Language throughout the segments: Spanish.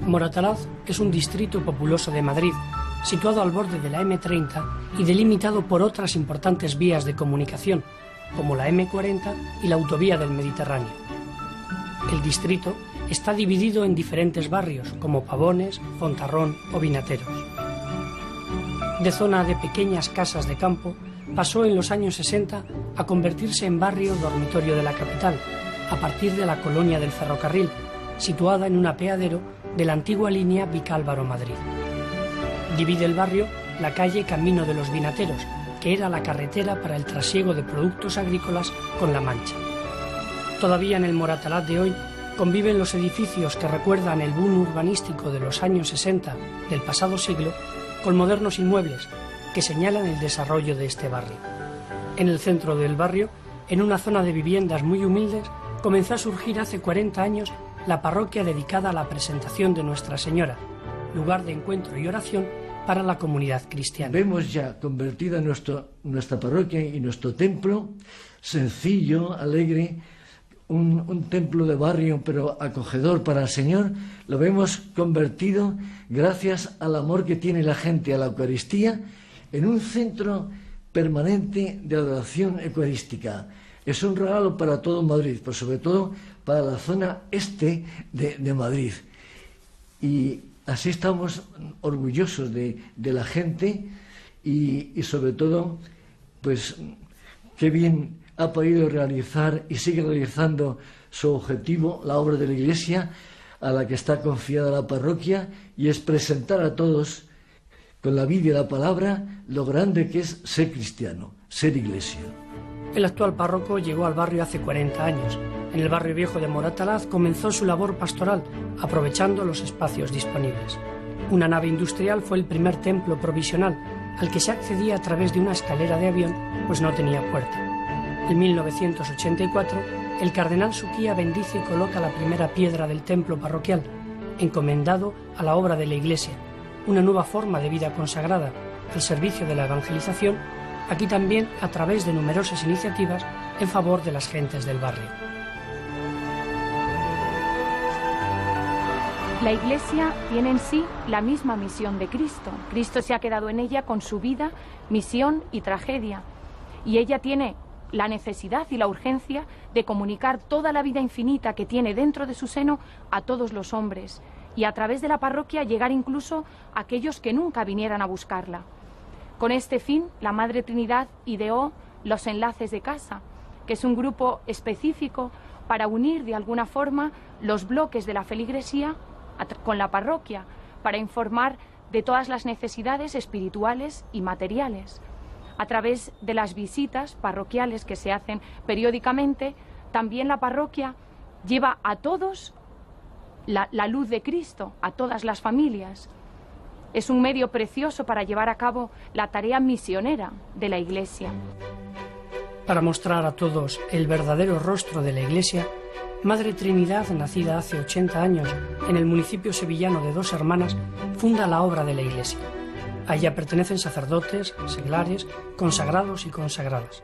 Moratalaz es un distrito populoso de Madrid, situado al borde de la M30 y delimitado por otras importantes vías de comunicación, como la M40 y la autovía del Mediterráneo. El distrito está dividido en diferentes barrios, como Pavones, Fontarrón o Vinateros. De zona de pequeñas casas de campo, pasó en los años 60 a convertirse en barrio dormitorio de la capital, a partir de la colonia del Ferrocarril, situada en un apeadero de la antigua línea Vicálvaro-Madrid. Divide el barrio la calle Camino de los Vinateros, que era la carretera para el trasiego de productos agrícolas con La Mancha. Todavía en el Moratalaz de hoy conviven los edificios que recuerdan el boom urbanístico de los años 60 del pasado siglo con modernos inmuebles que señalan el desarrollo de este barrio. En el centro del barrio, en una zona de viviendas muy humildes, comenzó a surgir hace 40 años la parroquia dedicada a la presentación de Nuestra Señora, lugar de encuentro y oración para la comunidad cristiana. Vemos ya convertida nuestra parroquia y nuestro templo, sencillo, alegre, un templo de barrio pero acogedor para el Señor. Lo vemos convertido, gracias al amor que tiene la gente a la Eucaristía, en un centro permanente de adoración eucarística. Es un regalo para todo Madrid, pero sobre todo para la zona este de Madrid. Y así estamos orgullosos de la gente y sobre todo, pues, qué bien ha podido realizar y sigue realizando su objetivo, la obra de la Iglesia, a la que está confiada la parroquia, y es presentar a todos, con la vida y la palabra, lo grande que es ser cristiano, ser Iglesia. El actual párroco llegó al barrio hace 40 años. En el barrio viejo de Moratalaz comenzó su labor pastoral, aprovechando los espacios disponibles. Una nave industrial fue el primer templo provisional, al que se accedía a través de una escalera de avión, pues no tenía puerta. En 1984, el cardenal Suquía bendice y coloca la primera piedra del templo parroquial, encomendado a la obra de la Iglesia, una nueva forma de vida consagrada al servicio de la evangelización, aquí también a través de numerosas iniciativas en favor de las gentes del barrio. La Iglesia tiene en sí la misma misión de Cristo. Cristo se ha quedado en ella con su vida, misión y tragedia. Y ella tiene la necesidad y la urgencia de comunicar toda la vida infinita que tiene dentro de su seno a todos los hombres, y a través de la parroquia llegar incluso a aquellos que nunca vinieran a buscarla. Con este fin, la Madre Trinidad ideó los enlaces de casa, que es un grupo específico para unir de alguna forma los bloques de la feligresía con la parroquia, para informar de todas las necesidades espirituales y materiales. A través de las visitas parroquiales que se hacen periódicamente, también la parroquia lleva a todos la luz de Cristo, a todas las familias. Es un medio precioso para llevar a cabo la tarea misionera de la Iglesia. Para mostrar a todos el verdadero rostro de la Iglesia, Madre Trinidad, nacida hace 80 años en el municipio sevillano de Dos Hermanas, funda la obra de la Iglesia. A ella pertenecen sacerdotes, seglares, consagrados y consagradas.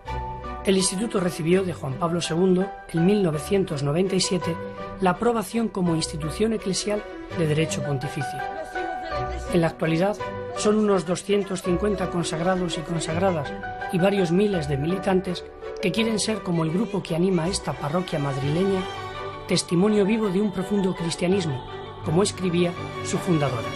El instituto recibió de Juan Pablo II, en 1997, la aprobación como institución eclesial de derecho pontificio. En la actualidad son unos 250 consagrados y consagradas y varios miles de militantes que quieren ser, como el grupo que anima a esta parroquia madrileña, testimonio vivo de un profundo cristianismo, como escribía su fundadora.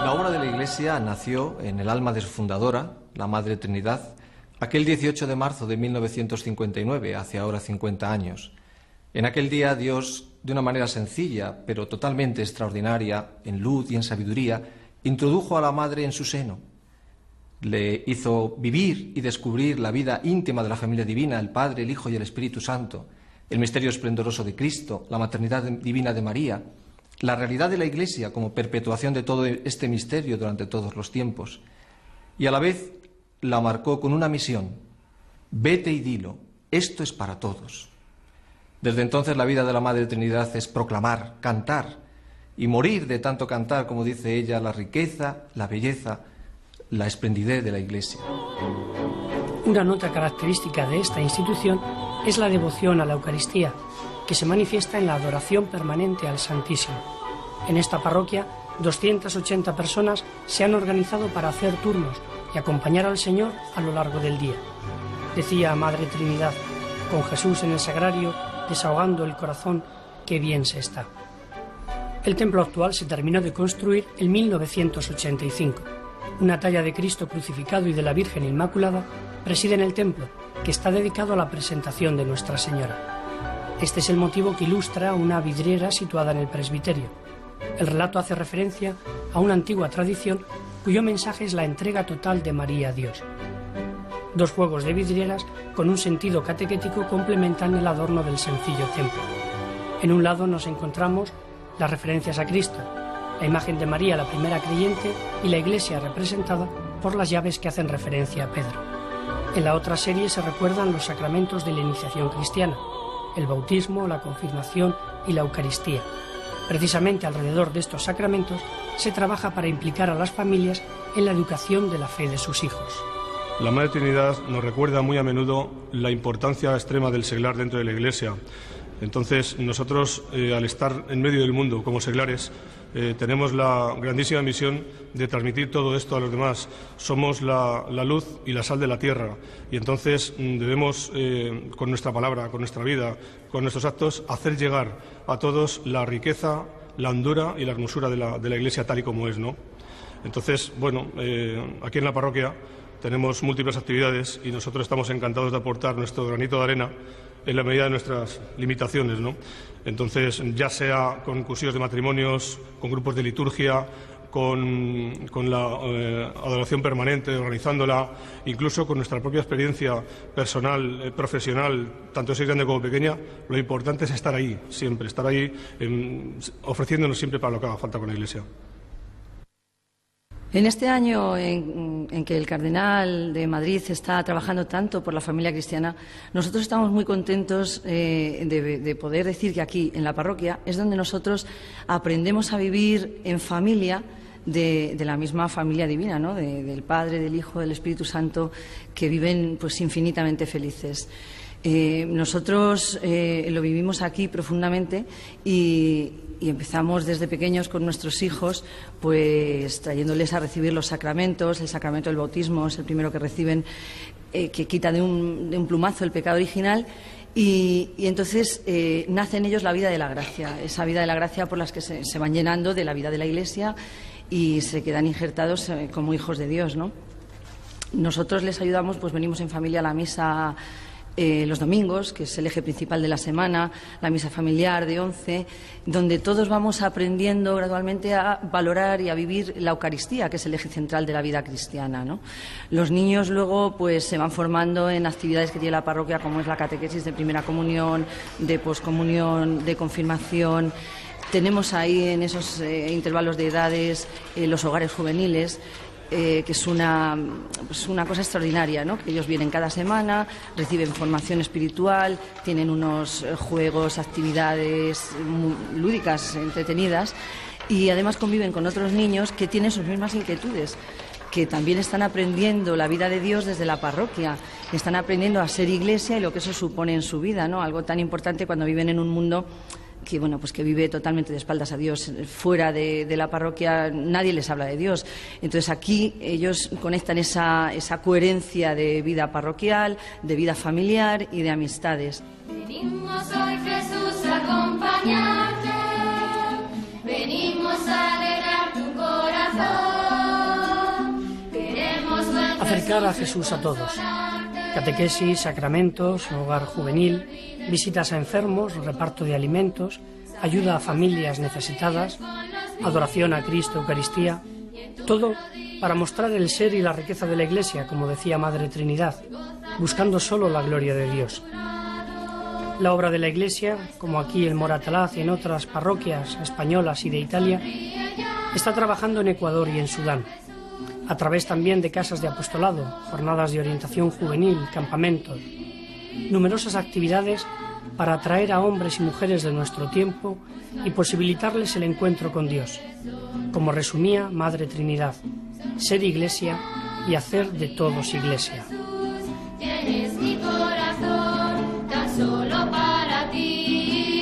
La obra de la Iglesia nació en el alma de su fundadora, la Madre Trinidad, aquel 18 de marzo de 1959, hace ahora 50 años. En aquel día Dios, de una manera sencilla, pero totalmente extraordinaria, en luz y en sabiduría, introdujo a la Madre en su seno. Le hizo vivir y descubrir la vida íntima de la familia divina, el Padre, el Hijo y el Espíritu Santo, el misterio esplendoroso de Cristo, la maternidad divina de María, la realidad de la Iglesia como perpetuación de todo este misterio durante todos los tiempos. Y a la vez la marcó con una misión: vete y dilo, esto es para todos. Desde entonces la vida de la Madre Trinidad es proclamar, cantar y morir de tanto cantar, como dice ella, la riqueza, la belleza, la esplendidez de la Iglesia. Una nota característica de esta institución es la devoción a la Eucaristía, que se manifiesta en la adoración permanente al Santísimo. En esta parroquia, 280 personas se han organizado para hacer turnos y acompañar al Señor a lo largo del día. Decía Madre Trinidad, con Jesús en el sagrario, desahogando el corazón, qué bien se está. El templo actual se terminó de construir en 1985. Una talla de Cristo crucificado y de la Virgen Inmaculada presiden el templo, que está dedicado a la presentación de Nuestra Señora. Este es el motivo que ilustra una vidriera situada en el presbiterio. El relato hace referencia a una antigua tradición cuyo mensaje es la entrega total de María a Dios. Dos juegos de vidrieras con un sentido catequético complementan el adorno del sencillo templo. En un lado nos encontramos las referencias a Cristo, la imagen de María, la primera creyente, y la Iglesia representada por las llaves que hacen referencia a Pedro. En la otra serie se recuerdan los sacramentos de la iniciación cristiana, el bautismo, la confirmación y la Eucaristía. Precisamente alrededor de estos sacramentos se trabaja para implicar a las familias en la educación de la fe de sus hijos. La Madre Trinidad nos recuerda muy a menudo la importancia extrema del seglar dentro de la Iglesia. Entonces, nosotros, al estar en medio del mundo como seglares, tenemos la grandísima misión de transmitir todo esto a los demás. Somos la luz y la sal de la tierra y entonces debemos, con nuestra palabra, con nuestra vida, con nuestros actos, hacer llegar a todos la riqueza, la hondura y la hermosura de la Iglesia tal y como es, ¿no? Entonces, bueno, aquí en la parroquia tenemos múltiples actividades y nosotros estamos encantados de aportar nuestro granito de arena en la medida de nuestras limitaciones, ¿no? Entonces, ya sea con cursillos de matrimonios, con grupos de liturgia, con la adoración permanente, organizándola, incluso con nuestra propia experiencia personal, profesional, tanto si es grande como pequeña, lo importante es estar ahí, siempre, estar ahí, ofreciéndonos siempre para lo que haga falta con la Iglesia. En este año en que el Cardenal de Madrid está trabajando tanto por la familia cristiana, nosotros estamos muy contentos de poder decir que aquí, en la parroquia, es donde nosotros aprendemos a vivir en familia de la misma familia divina, ¿no? Del Padre, del Hijo, del Espíritu Santo, que viven pues infinitamente felices. Nosotros lo vivimos aquí profundamente y empezamos desde pequeños con nuestros hijos, pues trayéndoles a recibir los sacramentos. El sacramento del bautismo es el primero que reciben, que quita de un plumazo el pecado original. Y entonces nace en ellos la vida de la gracia, esa vida de la gracia por las que se van llenando de la vida de la Iglesia y se quedan injertados como hijos de Dios, ¿no? Nosotros les ayudamos, pues venimos en familia a la misa los domingos, que es el eje principal de la semana, la misa familiar de 11, donde todos vamos aprendiendo gradualmente a valorar y a vivir la Eucaristía, que es el eje central de la vida cristiana, ¿no? Los niños luego pues se van formando en actividades que tiene la parroquia, como es la catequesis de primera comunión, de poscomunión, de confirmación. Tenemos ahí en esos intervalos de edades los hogares juveniles, que es una cosa extraordinaria, ¿no? Que ellos vienen cada semana, reciben formación espiritual, tienen unos juegos, actividades lúdicas, entretenidas, y además conviven con otros niños que tienen sus mismas inquietudes, que también están aprendiendo la vida de Dios desde la parroquia, están aprendiendo a ser Iglesia y lo que eso supone en su vida, ¿no? Algo tan importante cuando viven en un mundo que bueno, pues que vive totalmente de espaldas a Dios. Fuera de la parroquia nadie les habla de Dios. Entonces aquí ellos conectan esa coherencia de vida parroquial, de vida familiar y de amistades. Venimos hoy, Jesús, a acompañarte, venimos a alegrar tu corazón, queremos acercar a Jesús a todos. Catequesis, sacramentos, hogar juvenil, visitas a enfermos, reparto de alimentos, ayuda a familias necesitadas, adoración a Cristo, Eucaristía, todo para mostrar el ser y la riqueza de la Iglesia, como decía Madre Trinidad, buscando solo la gloria de Dios. La obra de la Iglesia, como aquí en Moratalaz y en otras parroquias españolas y de Italia, está trabajando en Ecuador y en Sudán, a través también de casas de apostolado, jornadas de orientación juvenil, campamentos, numerosas actividades para atraer a hombres y mujeres de nuestro tiempo y posibilitarles el encuentro con Dios. Como resumía Madre Trinidad, ser Iglesia y hacer de todos Iglesia. Tienes mi corazón tan solo para ti.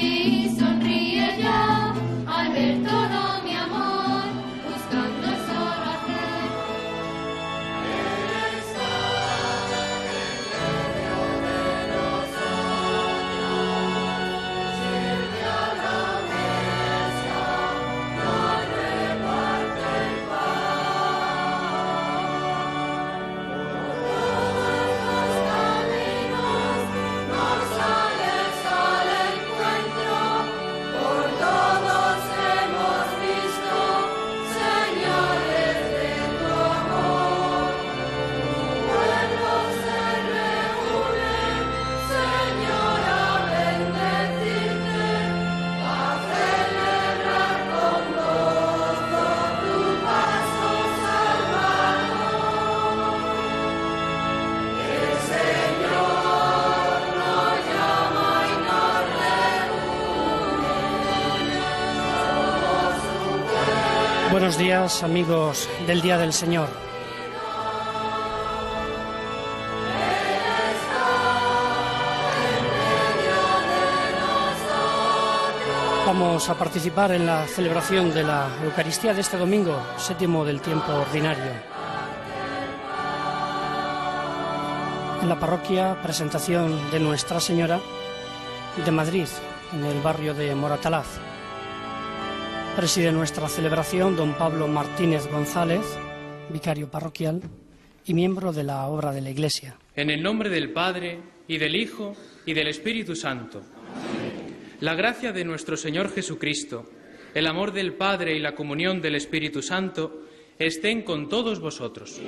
Buenos días, amigos del Día del Señor. Vamos a participar en la celebración de la Eucaristía de este domingo, séptimo del tiempo ordinario. En la parroquia, presentación de Nuestra Señora de Madrid, en el barrio de Moratalaz. Preside nuestra celebración don Pablo Martínez González, vicario parroquial y miembro de la obra de la Iglesia. En el nombre del Padre, y del Hijo, y del Espíritu Santo. La gracia de nuestro Señor Jesucristo, el amor del Padre y la comunión del Espíritu Santo estén con todos vosotros.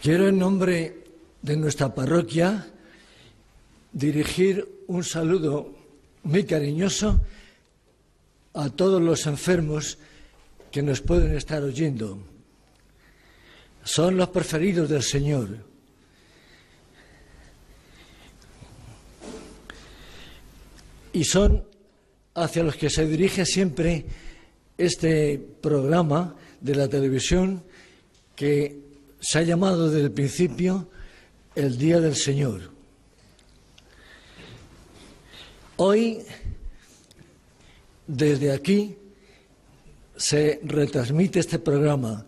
Quiero en nombre de nuestra parroquia dirigir un saludo muy cariñoso a todos los enfermos que nos pueden estar oyendo. Son los preferidos del Señor. Y son hacia los que se dirige siempre este programa de la televisión que se ha llamado desde el principio el Día del Señor. Hoy, desde aquí, se retransmite este programa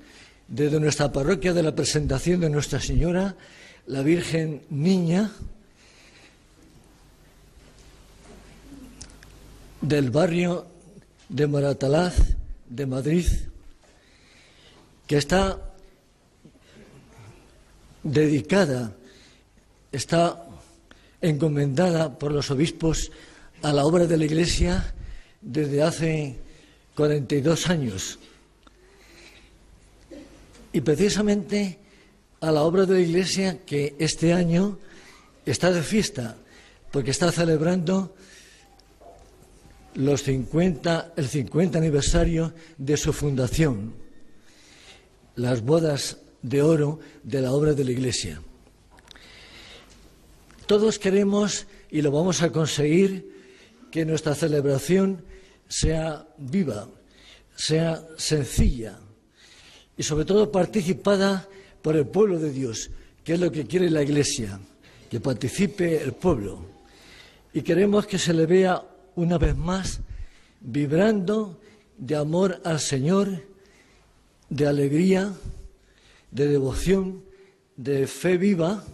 desde nuestra parroquia de la Presentación de Nuestra Señora, la Virgen Niña, del barrio de Moratalaz de Madrid, que está dedicada, está encomendada por los obispos a la obra de la Iglesia desde hace 42 años. Y precisamente a la obra de la Iglesia que este año está de fiesta, porque está celebrando el 50 aniversario de su fundación, las bodas de oro de la obra de la Iglesia. Todos queremos, y lo vamos a conseguir, que nuestra celebración sea viva, sea sencilla y sobre todo participada por el pueblo de Dios, que es lo que quiere la Iglesia, que participe el pueblo. Y queremos que se le vea una vez más vibrando de amor al Señor, de alegría, de devoción, de fe viva,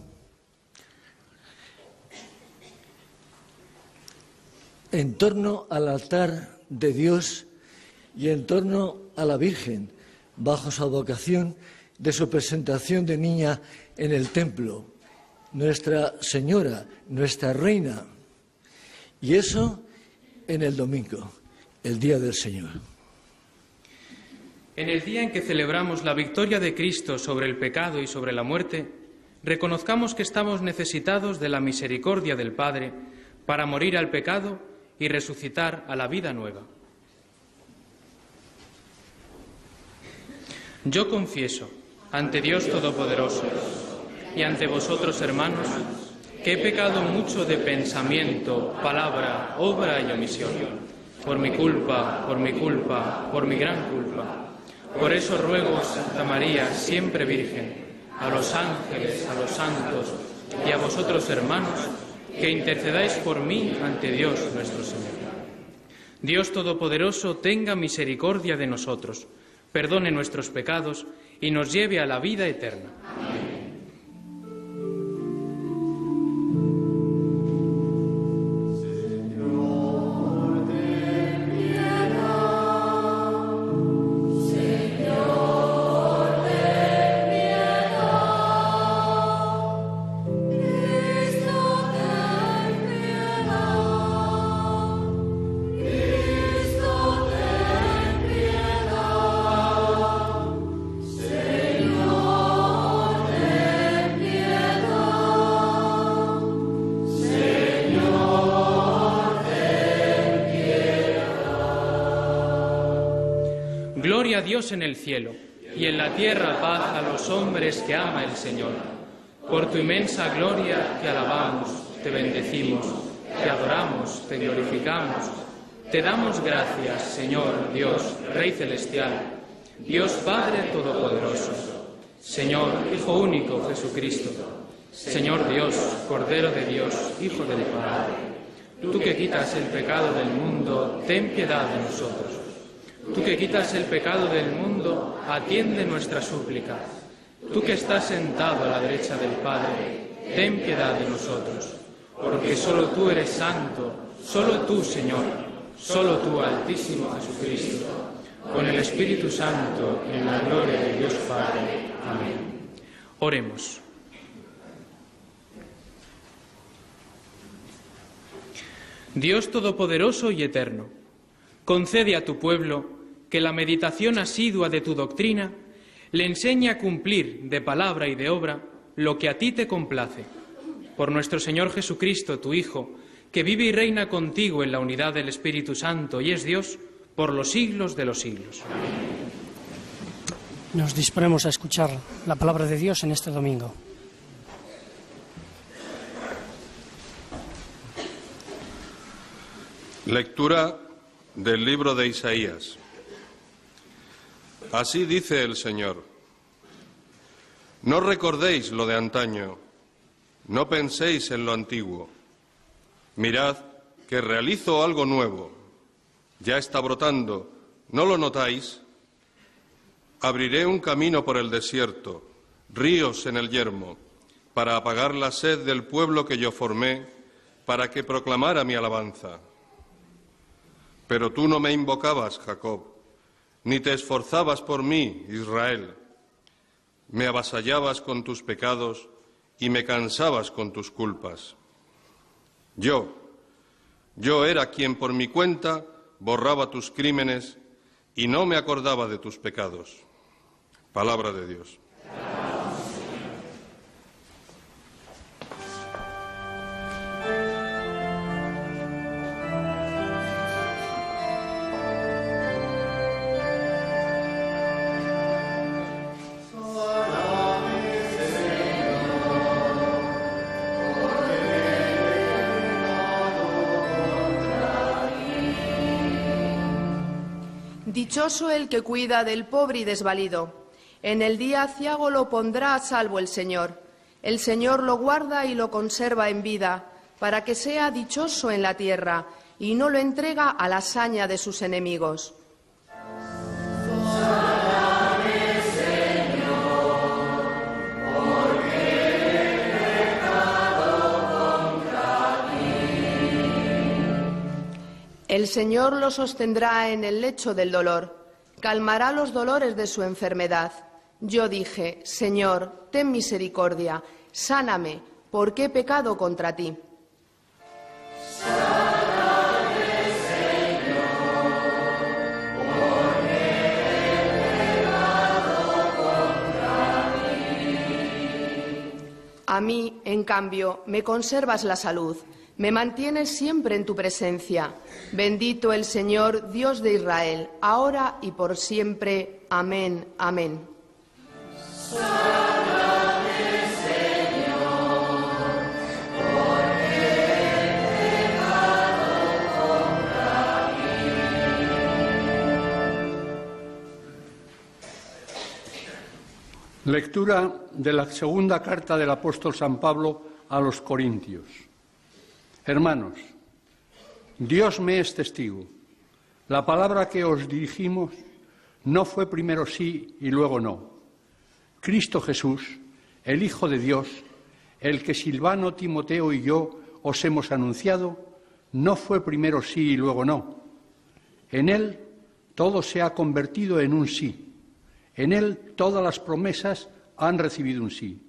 en torno al altar de Dios y en torno a la Virgen, bajo su advocación de su presentación de niña en el templo, Nuestra Señora, nuestra Reina. Y eso en el domingo, el Día del Señor. En el día en que celebramos la victoria de Cristo sobre el pecado y sobre la muerte, reconozcamos que estamos necesitados de la misericordia del Padre para morir al pecado y resucitar a la vida nueva. Yo confieso ante Dios Todopoderoso y ante vosotros, hermanos, que he pecado mucho de pensamiento, palabra, obra y omisión, por mi culpa, por mi gran culpa. Por eso ruego a Santa María, siempre Virgen, a los ángeles, a los santos y a vosotros, hermanos, que intercedáis por mí ante Dios nuestro Señor. Dios Todopoderoso tenga misericordia de nosotros, perdone nuestros pecados y nos lleve a la vida eterna. Amén. Gloria a Dios en el cielo, y en la tierra paz a los hombres que ama el Señor. Por tu inmensa gloria te alabamos, te bendecimos, te adoramos, te glorificamos, Te damos gracias, Señor Dios, Rey Celestial, Dios Padre Todopoderoso, Señor Hijo único Jesucristo, Señor Dios, Cordero de Dios, Hijo del Padre. Tú que quitas el pecado del mundo, ten piedad de nosotros. Tú que quitas el pecado del mundo, atiende nuestra súplica. Tú que estás sentado a la derecha del Padre, ten piedad de nosotros. Porque solo tú eres santo, solo tú, Señor, solo tú, Altísimo Jesucristo, con el Espíritu Santo, en la gloria de Dios Padre. Amén. Oremos. Dios Todopoderoso y Eterno, concede a tu pueblo que la meditación asidua de tu doctrina le enseñe a cumplir de palabra y de obra lo que a ti te complace. Por nuestro Señor Jesucristo, tu Hijo, que vive y reina contigo en la unidad del Espíritu Santo y es Dios por los siglos de los siglos. Nos disponemos a escuchar la palabra de Dios en este domingo. Lectura del libro de Isaías. Así dice el Señor: no recordéis lo de antaño, no penséis en lo antiguo. Mirad que realizo algo nuevo, ya está brotando, ¿no lo notáis? Abriré un camino por el desierto, ríos en el yermo, para apagar la sed del pueblo que yo formé, para que proclamara mi alabanza. Pero tú no me invocabas, Jacob, ni te esforzabas por mí, Israel. Me avasallabas con tus pecados y me cansabas con tus culpas. Yo era quien por mi cuenta borraba tus crímenes y no me acordaba de tus pecados. Palabra de Dios. Dichoso el que cuida del pobre y desvalido. En el día aciago lo pondrá a salvo el Señor. El Señor lo guarda y lo conserva en vida, para que sea dichoso en la tierra, y no lo entrega a la saña de sus enemigos. El Señor lo sostendrá en el lecho del dolor, calmará los dolores de su enfermedad. Yo dije: Señor, ten misericordia, sáname, porque he pecado contra ti. Sáname, Señor, porque he pecado contra ti. A mí, en cambio, me conservas la salud. Me mantienes siempre en tu presencia. Bendito el Señor, Dios de Israel, ahora y por siempre. Amén. Amén. Sáname, Señor, porque he pecado contra ti. Lectura de la segunda carta del apóstol San Pablo a los Corintios. Hermanos, Dios me es testigo. La palabra que os dirigimos no fue primero sí y luego no. Cristo Jesús, el Hijo de Dios, el que Silvano, Timoteo y yo os hemos anunciado, no fue primero sí y luego no. En Él todo se ha convertido en un sí. En Él todas las promesas han recibido un sí.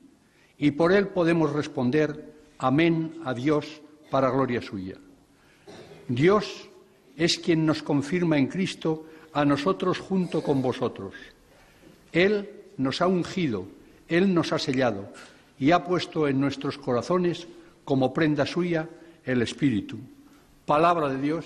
Y por Él podemos responder amén a Dios para gloria suya. Dios es quien nos confirma en Cristo a nosotros junto con vosotros. Él nos ha ungido, Él nos ha sellado y ha puesto en nuestros corazones como prenda suya el Espíritu. Palabra de Dios.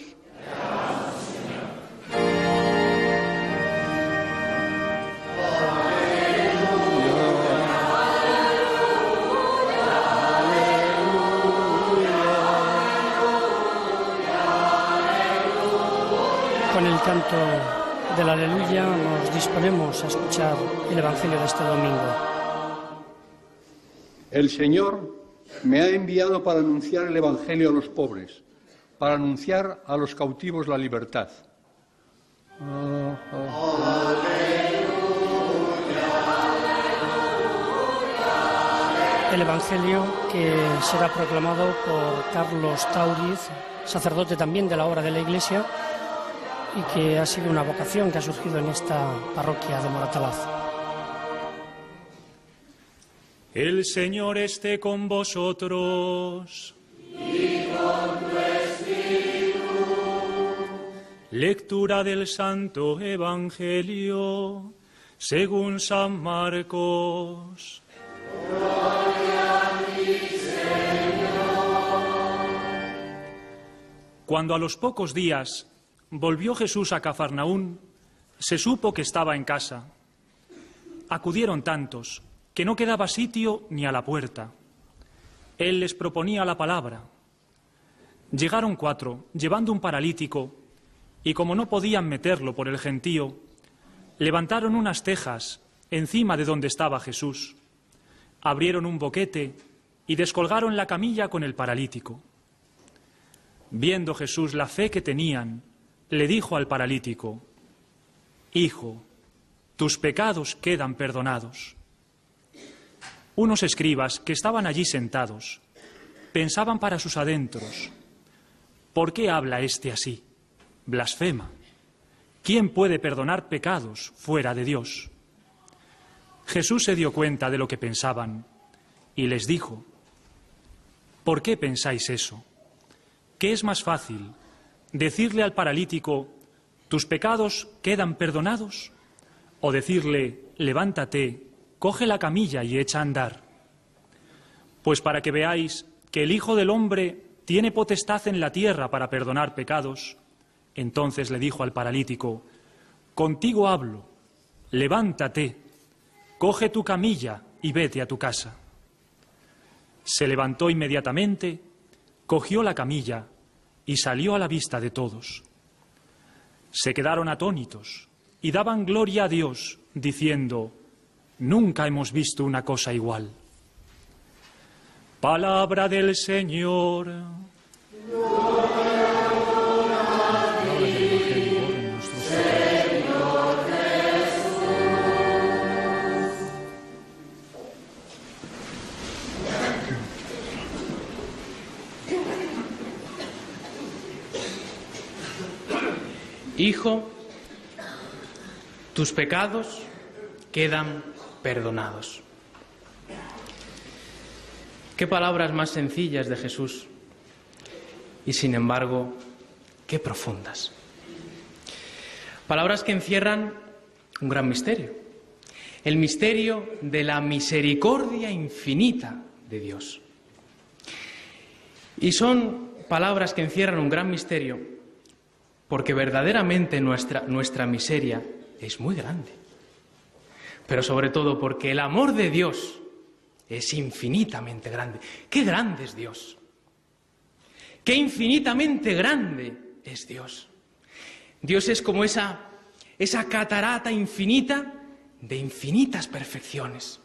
momento del Aleluya nos disponemos a escuchar el Evangelio de este domingo. El Señor me ha enviado para anunciar el Evangelio a los pobres, para anunciar a los cautivos la libertad. El Evangelio que será proclamado por Carlos Tauriz, sacerdote también de la obra de la Iglesia, y que ha sido una vocación que ha surgido en esta parroquia de Moratalaz. El Señor esté con vosotros. Y con tu espíritu. Lectura del Santo Evangelio según San Marcos. Gloria a ti, Señor. Cuando a los pocos días volvió Jesús a Cafarnaún, se supo que estaba en casa. Acudieron tantos que no quedaba sitio ni a la puerta. Él les proponía la palabra. Llegaron 4, llevando un paralítico, y como no podían meterlo por el gentío, levantaron unas tejas encima de donde estaba Jesús, abrieron un boquete y descolgaron la camilla con el paralítico. Viendo Jesús la fe que tenían, le dijo al paralítico: Hijo, tus pecados quedan perdonados. Unos escribas que estaban allí sentados pensaban para sus adentros: ¿por qué habla éste así? Blasfema. ¿Quién puede perdonar pecados fuera de Dios? Jesús se dio cuenta de lo que pensaban y les dijo: ¿por qué pensáis eso? ¿Qué es más fácil, decirle al paralítico: tus pecados quedan perdonados? ¿O decirle: levántate, coge la camilla y echa a andar? Pues para que veáis que el Hijo del Hombre tiene potestad en la tierra para perdonar pecados, entonces le dijo al paralítico: contigo hablo, levántate, coge tu camilla y vete a tu casa. Se levantó inmediatamente, cogió la camilla y salió a la vista de todos. Se quedaron atónitos y daban gloria a Dios, diciendo: nunca hemos visto una cosa igual. Palabra del Señor. Hijo, tus pecados quedan perdonados. Qué palabras más sencillas de Jesús y, sin embargo, qué profundas. Palabras que encierran un gran misterio, el misterio de la misericordia infinita de Dios. Y son palabras que encierran un gran misterio porque verdaderamente nuestra miseria es muy grande, pero sobre todo porque el amor de Dios es infinitamente grande. ¡Qué grande es Dios! ¡Qué infinitamente grande es Dios! Dios es como esa catarata infinita de infinitas perfecciones.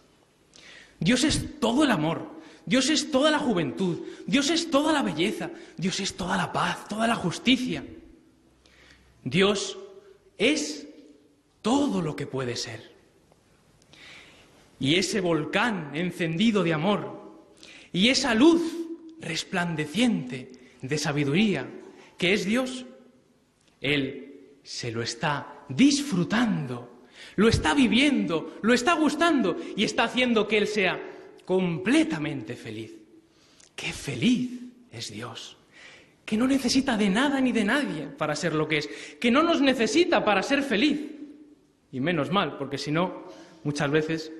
Dios es todo el amor, Dios es toda la juventud, Dios es toda la belleza, Dios es toda la paz, toda la justicia. Dios es todo lo que puede ser. Y ese volcán encendido de amor y esa luz resplandeciente de sabiduría que es Dios, Él se lo está disfrutando, lo está viviendo, lo está gustando y está haciendo que Él sea completamente feliz. ¡Qué feliz es Dios! Que no necesita de nada ni de nadie para ser lo que es, que no nos necesita para ser feliz. Y menos mal, porque si no, muchas veces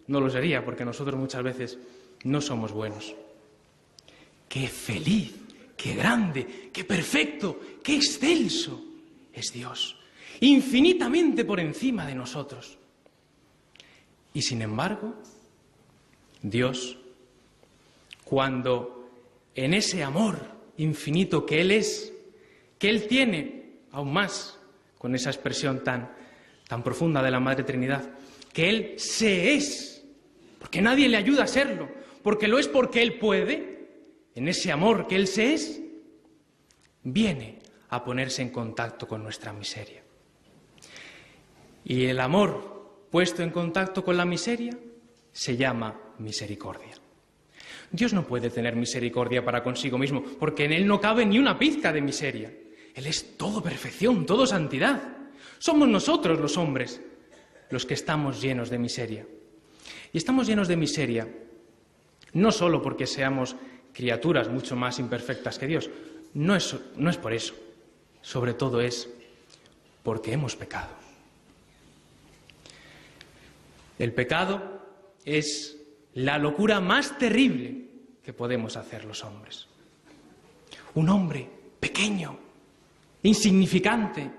no lo sería, porque nosotros muchas veces no somos buenos. ¡Qué feliz, qué grande, qué perfecto, qué excelso es Dios! Infinitamente por encima de nosotros. Y sin embargo, Dios, cuando en ese amor infinito que Él es, que Él tiene aún más con esa expresión tan profunda de la Madre Trinidad, que Él se es, porque nadie le ayuda a serlo, porque lo es porque Él puede, en ese amor que Él se es, viene a ponerse en contacto con nuestra miseria. Y el amor puesto en contacto con la miseria se llama misericordia. Dios no puede tener misericordia para consigo mismo, porque en Él no cabe ni una pizca de miseria. Él es todo perfección, todo santidad. Somos nosotros, los hombres, los que estamos llenos de miseria. Y estamos llenos de miseria no solo porque seamos criaturas mucho más imperfectas que Dios, no es por eso, sobre todo es porque hemos pecado. El pecado es la locura más terrible que podemos hacer los hombres. Un hombre pequeño, insignificante.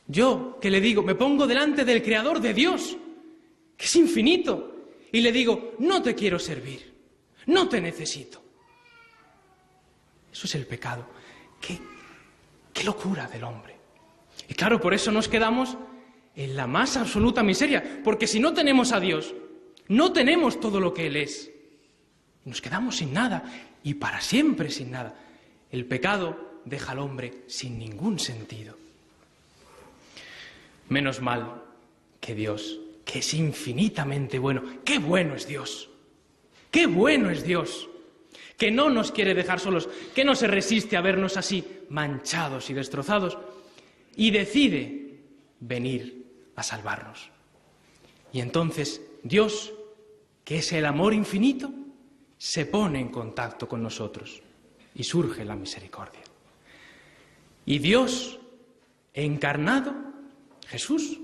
Yo, que le digo, me pongo delante del Creador de Dios, que es infinito, y le digo, no te quiero servir, no te necesito. Eso es el pecado. ¡Qué locura del hombre! Y claro, por eso nos quedamos en la más absoluta miseria, porque si no tenemos a Dios, no tenemos todo lo que Él es. Nos quedamos sin nada, y para siempre sin nada. El pecado deja al hombre sin ningún sentido. Menos mal que Dios, que es infinitamente bueno. ¡Qué bueno es Dios! ¡Qué bueno es Dios! Que no nos quiere dejar solos, que no se resiste a vernos así, manchados y destrozados, y decide venir a salvarnos. Y entonces Dios, que es el amor infinito, se pone en contacto con nosotros y surge la misericordia. Y Dios encarnado, Jesús,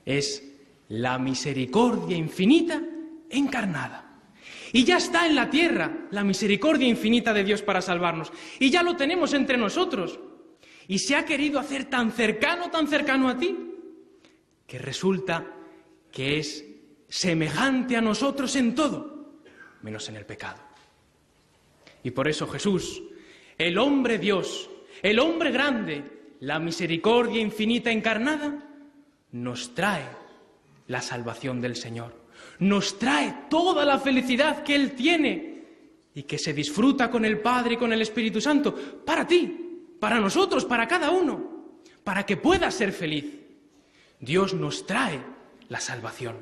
es la misericordia infinita encarnada. Y ya está en la tierra la misericordia infinita de Dios para salvarnos. Y ya lo tenemos entre nosotros. Y se ha querido hacer tan cercano a ti, que resulta que es semejante a nosotros en todo, menos en el pecado. Y por eso Jesús, el hombre Dios, el hombre grande, la misericordia infinita encarnada, nos trae la salvación del Señor. Nos trae toda la felicidad que Él tiene y que se disfruta con el Padre y con el Espíritu Santo, para ti, para nosotros, para cada uno, para que puedas ser feliz. Dios nos trae la salvación.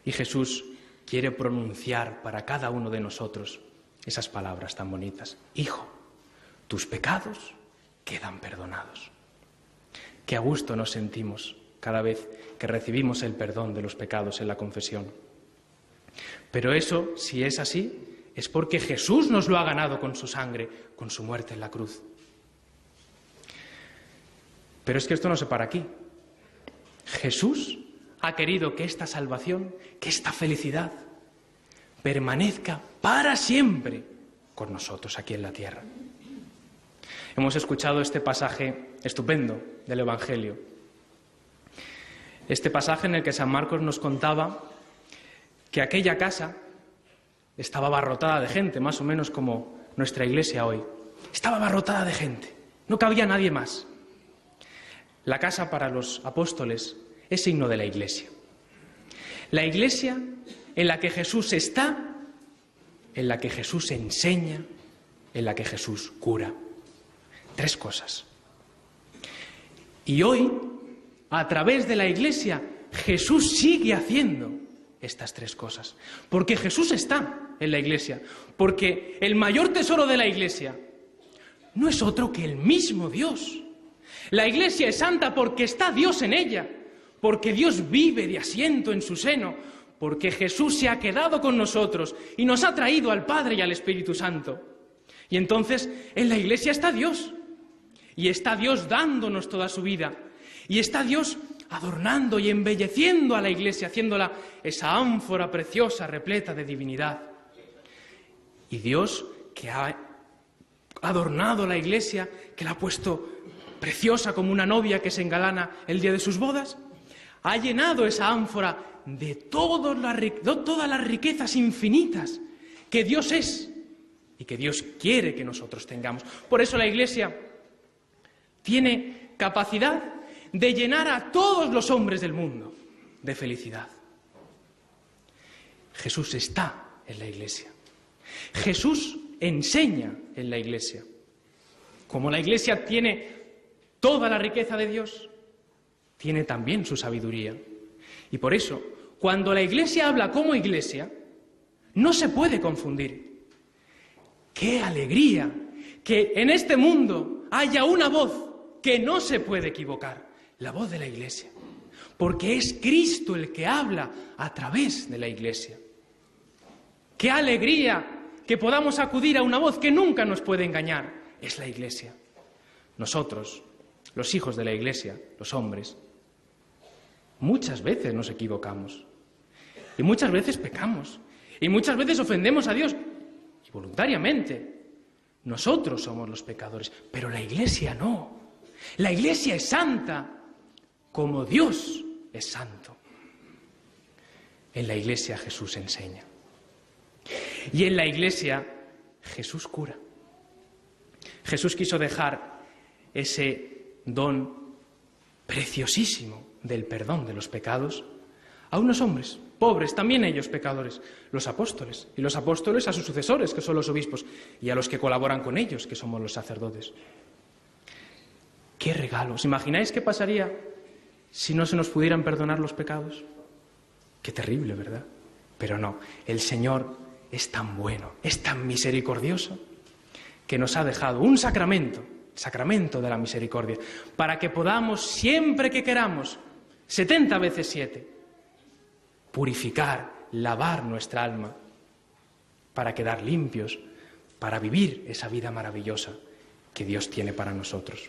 Y Jesús quiere pronunciar para cada uno de nosotros esas palabras tan bonitas. Hijo, tus pecados quedan perdonados. Qué a gusto nos sentimos cada vez que recibimos el perdón de los pecados en la confesión. Pero eso, si es así, es porque Jesús nos lo ha ganado con su sangre, con su muerte en la cruz. Pero es que esto no se para aquí. Jesús ha querido que esta salvación, que esta felicidad, permanezca para siempre con nosotros aquí en la tierra. Hemos escuchado este pasaje estupendo del Evangelio. Este pasaje en el que San Marcos nos contaba que aquella casa estaba abarrotada de gente, más o menos como nuestra iglesia hoy. Estaba abarrotada de gente, no cabía nadie más. La casa para los apóstoles es signo de la iglesia. La iglesia en la que Jesús está, en la que Jesús enseña, en la que Jesús cura. 3 cosas. Y hoy, a través de la iglesia, Jesús sigue haciendo estas 3 cosas. Porque Jesús está en la iglesia. Porque el mayor tesoro de la iglesia no es otro que el mismo Dios. La iglesia es santa porque está Dios en ella. Porque Dios vive de asiento en su seno. Porque Jesús se ha quedado con nosotros y nos ha traído al Padre y al Espíritu Santo. Y entonces en la iglesia está Dios. Y está Dios dándonos toda su vida. Y está Dios adornando y embelleciendo a la iglesia, haciéndola esa ánfora preciosa, repleta de divinidad. Y Dios, que ha adornado la iglesia, que la ha puesto preciosa como una novia que se engalana el día de sus bodas, ha llenado esa ánfora de todas las riquezas infinitas que Dios es y que Dios quiere que nosotros tengamos. Por eso la iglesia tiene capacidad de llenar a todos los hombres del mundo de felicidad. Jesús está en la Iglesia. Jesús enseña en la Iglesia. Como la Iglesia tiene toda la riqueza de Dios, tiene también su sabiduría. Y por eso, cuando la Iglesia habla como Iglesia, no se puede confundir. ¡Qué alegría que en este mundo haya una voz que no se puede equivocar! La voz de la Iglesia. Porque es Cristo el que habla a través de la Iglesia. ¡Qué alegría que podamos acudir a una voz que nunca nos puede engañar! Es la Iglesia. Nosotros, los hijos de la Iglesia, los hombres, muchas veces nos equivocamos. Y muchas veces pecamos. Y muchas veces ofendemos a Dios. Y voluntariamente. Nosotros somos los pecadores. Pero la Iglesia no. La Iglesia es santa como Dios es santo. En la Iglesia Jesús enseña. Y en la Iglesia Jesús cura. Jesús quiso dejar ese don preciosísimo del perdón de los pecados a unos hombres pobres, también ellos pecadores, los apóstoles, y los apóstoles a sus sucesores, que son los obispos, y a los que colaboran con ellos, que somos los sacerdotes. ¡Qué regalo! ¿Os imagináis qué pasaría si no se nos pudieran perdonar los pecados? Qué terrible, ¿verdad? Pero no, el Señor es tan bueno, es tan misericordioso, que nos ha dejado un sacramento, el sacramento de la misericordia, para que podamos, siempre que queramos, 70 veces 7, purificar, lavar nuestra alma, para quedar limpios, para vivir esa vida maravillosa que Dios tiene para nosotros.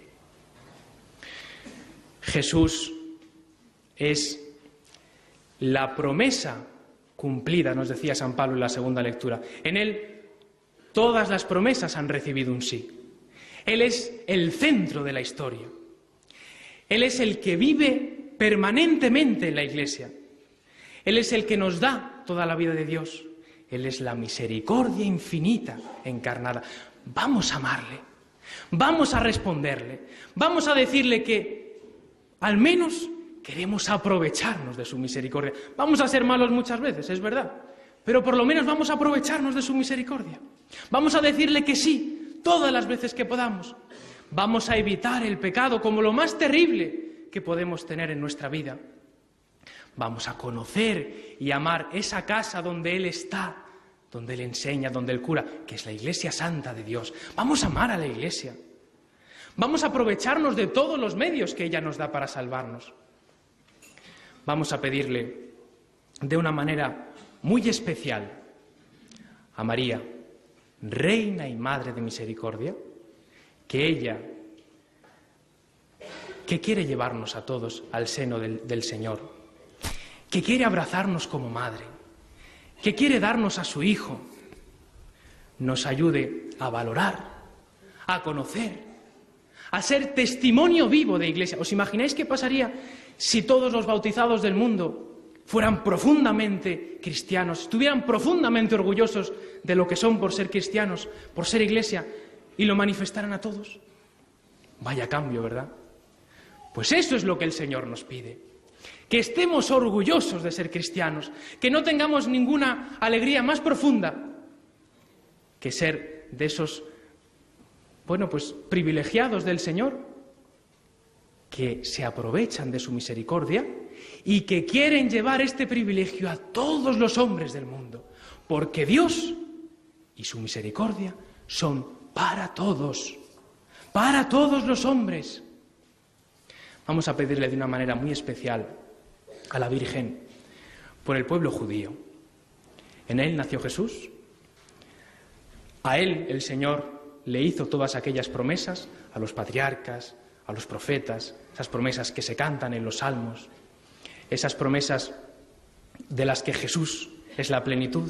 Jesús es la promesa cumplida, nos decía San Pablo en la segunda lectura. En Él todas las promesas han recibido un sí. Él es el centro de la historia. Él es el que vive permanentemente en la Iglesia. Él es el que nos da toda la vida de Dios. Él es la misericordia infinita encarnada. Vamos a amarle, vamos a responderle, vamos a decirle que al menos queremos aprovecharnos de su misericordia. Vamos a ser malos muchas veces, es verdad, pero por lo menos vamos a aprovecharnos de su misericordia. Vamos a decirle que sí, todas las veces que podamos. Vamos a evitar el pecado como lo más terrible que podemos tener en nuestra vida. Vamos a conocer y amar esa casa donde Él está, donde Él enseña, donde Él cura, que es la Iglesia Santa de Dios. Vamos a amar a la Iglesia. Vamos a aprovecharnos de todos los medios que ella nos da para salvarnos. Vamos a pedirle de una manera muy especial a María, Reina y Madre de Misericordia, que ella, que quiere llevarnos a todos al seno del Señor, que quiere abrazarnos como madre, que quiere darnos a su Hijo, nos ayude a valorar, a conocer, a ser testimonio vivo de Iglesia. ¿Os imagináis qué pasaría si todos los bautizados del mundo fueran profundamente cristianos, estuvieran profundamente orgullosos de lo que son por ser cristianos, por ser Iglesia, y lo manifestaran a todos? Vaya cambio, ¿verdad? Pues eso es lo que el Señor nos pide. Que estemos orgullosos de ser cristianos, que no tengamos ninguna alegría más profunda que ser de esos, privilegiados del Señor, que se aprovechan de su misericordia y que quieren llevar este privilegio a todos los hombres del mundo, porque Dios y su misericordia son para todos los hombres. Vamos a pedirle de una manera muy especial a la Virgen por el pueblo judío. En Él nació Jesús, a Él el Señor le hizo todas aquellas promesas, a los patriarcas, a los profetas, esas promesas que se cantan en los salmos, esas promesas de las que Jesús es la plenitud.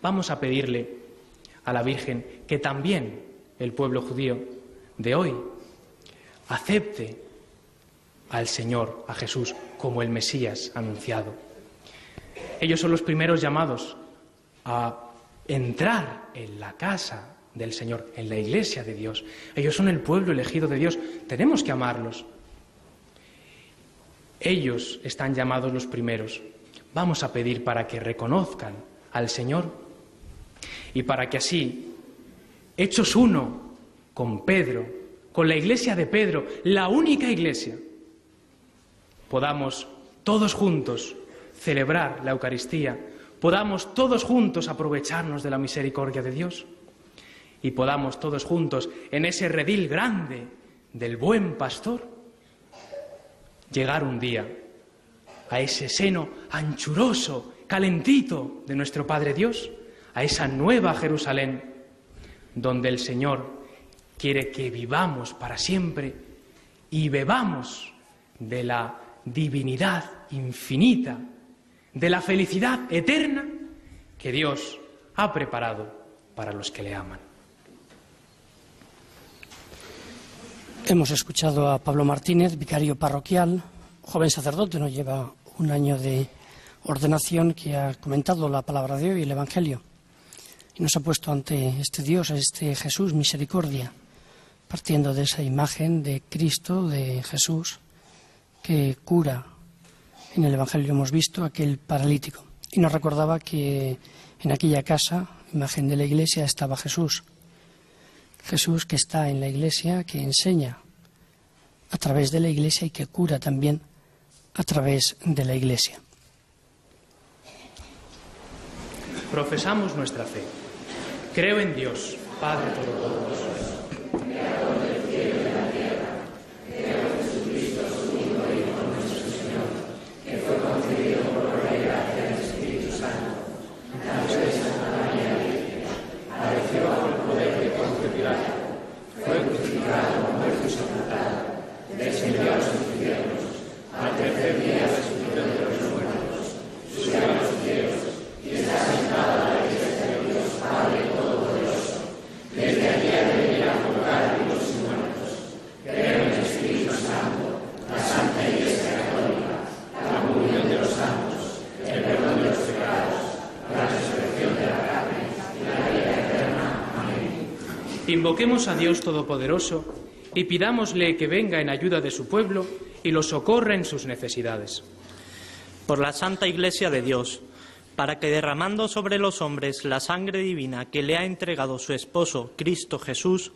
Vamos a pedirle a la Virgen que también el pueblo judío de hoy acepte al Señor, a Jesús, como el Mesías anunciado. Ellos son los primeros llamados a entrar en la casa del Señor, en la Iglesia de Dios. Ellos son el pueblo elegido de Dios. Tenemos que amarlos, Ellos están llamados los primeros. Vamos a pedir para que reconozcan al Señor y para que así, hechos uno con Pedro, con la iglesia de Pedro, la única iglesia, podamos todos juntos celebrar la Eucaristía, podamos todos juntos aprovecharnos de la misericordia de Dios y podamos todos juntos en ese redil grande del buen pastor llegar un día a ese seno anchuroso, calentito de nuestro Padre Dios, a esa nueva Jerusalén, donde el Señor quiere que vivamos para siempre y bebamos de la divinidad infinita, de la felicidad eterna que Dios ha preparado para los que le aman. Hemos escuchado a Pablo Martínez, vicario parroquial, joven sacerdote, no lleva un año de ordenación, que ha comentado la palabra de hoy, el Evangelio, y nos ha puesto ante este Dios, este Jesús, misericordia, partiendo de esa imagen de Cristo, de Jesús, que cura. En el Evangelio hemos visto aquel paralítico. Y nos recordaba que en aquella casa, imagen de la Iglesia, estaba Jesús. Jesús que está en la Iglesia, que enseña a través de la Iglesia y que cura también a través de la Iglesia. Profesamos nuestra fe. Creo en Dios, Padre Todopoderoso, Creador del cielo y de la tierra. Creo en Jesucristo, su único Hijo, nuestro Señor, que fue concebido por obra y gracia del Espíritu Santo. Nació de Santa María Virgen, padeció bajo el poder de Poncio Pilato, fue crucificado, muerto y sepultado, descendió a los infiernos, al tercer día resucitó de los muertos, subió a los cielos y está sentado a la diestra de Dios Padre Todopoderoso. Desde allí ha de venir a juzgar a vivos y muertos. Creo en el Espíritu Santo, la Santa Iglesia Católica, la comunión de los santos, el perdón de los pecados, la resurrección de la carne y la vida eterna. Amén. Invoquemos a Dios Todopoderoso y pidámosle que venga en ayuda de su pueblo y lo socorra en sus necesidades. Por la Santa Iglesia de Dios, para que derramando sobre los hombres la sangre divina que le ha entregado su esposo, Cristo Jesús,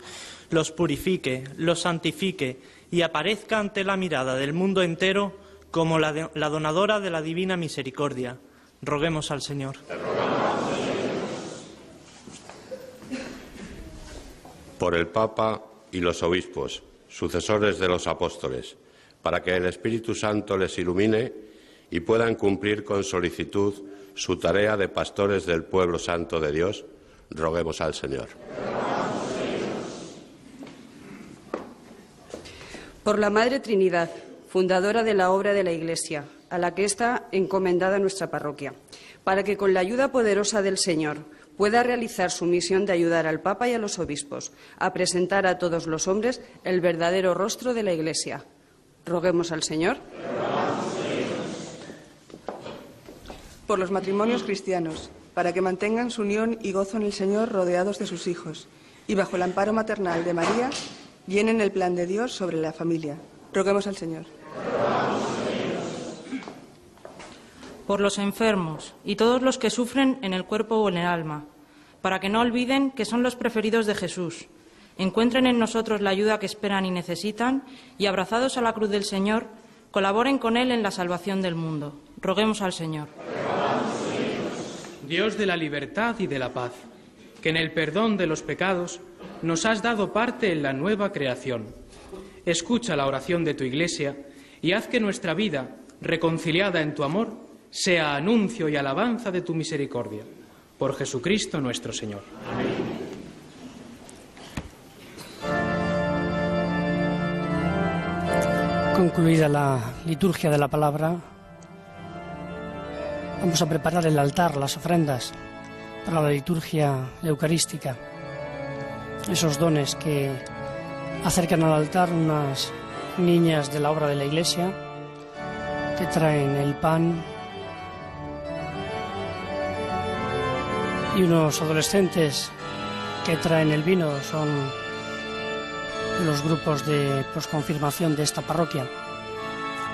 los purifique, los santifique y aparezca ante la mirada del mundo entero como la donadora de la divina misericordia. Roguemos al Señor. Por el Papa y los obispos, sucesores de los apóstoles, para que el Espíritu Santo les ilumine y puedan cumplir con solicitud su tarea de pastores del pueblo santo de Dios, roguemos al Señor. Por la Madre Trinidad, fundadora de la obra de la Iglesia, a la que está encomendada nuestra parroquia, para que con la ayuda poderosa del Señor pueda realizar su misión de ayudar al Papa y a los obispos a presentar a todos los hombres el verdadero rostro de la Iglesia. Roguemos al Señor. Por los matrimonios cristianos, para que mantengan su unión y gozo en el Señor rodeados de sus hijos, y bajo el amparo maternal de María, llenen el plan de Dios sobre la familia. Roguemos al Señor. Por los enfermos y todos los que sufren en el cuerpo o en el alma, para que no olviden que son los preferidos de Jesús, encuentren en nosotros la ayuda que esperan y necesitan, y abrazados a la cruz del Señor, colaboren con Él en la salvación del mundo. Roguemos al Señor. Dios de la libertad y de la paz, que en el perdón de los pecados nos has dado parte en la nueva creación. Escucha la oración de tu Iglesia y haz que nuestra vida, reconciliada en tu amor, sea anuncio y alabanza de tu misericordia. Por Jesucristo nuestro Señor. Amén. Concluida la liturgia de la palabra, vamos a preparar el altar, las ofrendas para la liturgia eucarística. Esos dones que acercan al altar unas niñas de la obra de la Iglesia que traen el pan y unos adolescentes que traen el vino, son de los grupos de posconfirmación de esta parroquia.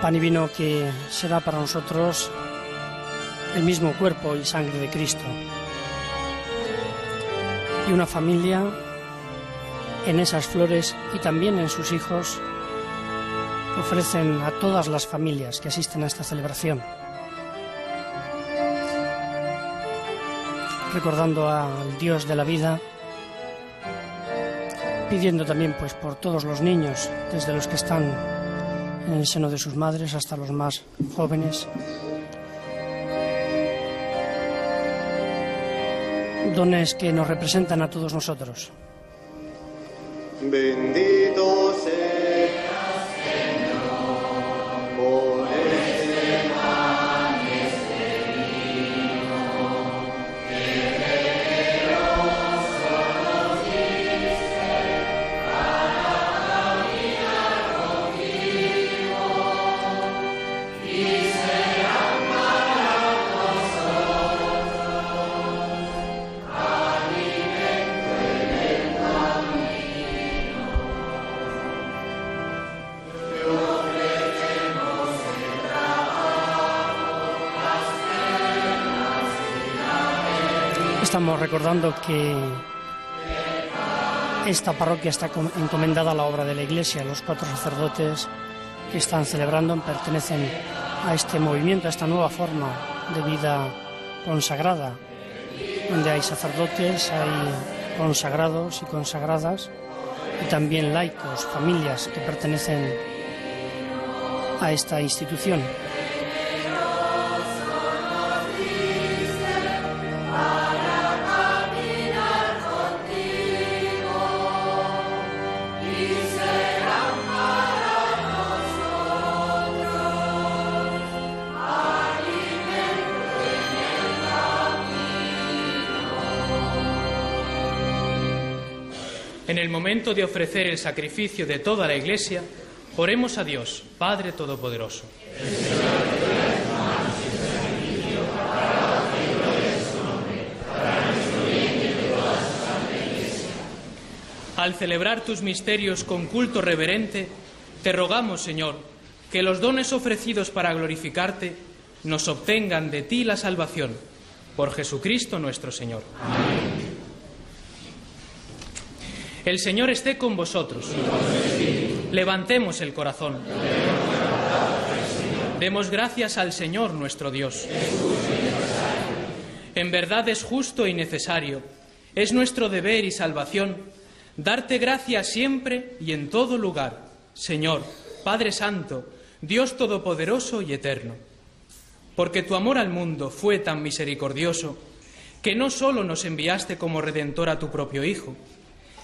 pan y vino que será para nosotros el mismo cuerpo y sangre de Cristo. Y una familia en esas flores y también en sus hijos ofrecen a todas las familias que asisten a esta celebración, recordando al Dios de la vida, pidiendo también pues por todos los niños, desde los que están en el seno de sus madres hasta los más jóvenes. Dones que nos representan a todos nosotros. Bendito seas, Señor, por este pan y este vino, que generoso nos diste para caminar contigo, y serán para nosotros alimento en el camino. Te ofrecemos el trabajo, las penas y la Estamos recordando que esta parroquia está encomendada a la obra de la Iglesia. Los 4 sacerdotes que están celebrando pertenecen a este movimiento, a esta nueva forma de vida consagrada, donde hay sacerdotes, hay consagrados y consagradas, y también laicos, familias que pertenecen a esta institución. En el momento de ofrecer el sacrificio de toda la Iglesia, oremos a Dios, Padre Todopoderoso. Al celebrar tus misterios con culto reverente, te rogamos, Señor, que los dones ofrecidos para glorificarte nos obtengan de ti la salvación. Por Jesucristo nuestro Señor. Amén. El Señor esté con vosotros. Levantemos el corazón. Demos gracias al Señor nuestro Dios. En verdad es justo y necesario, es nuestro deber y salvación, darte gracias siempre y en todo lugar, Señor, Padre Santo, Dios Todopoderoso y Eterno. Porque tu amor al mundo fue tan misericordioso, que no solo nos enviaste como Redentor a tu propio Hijo,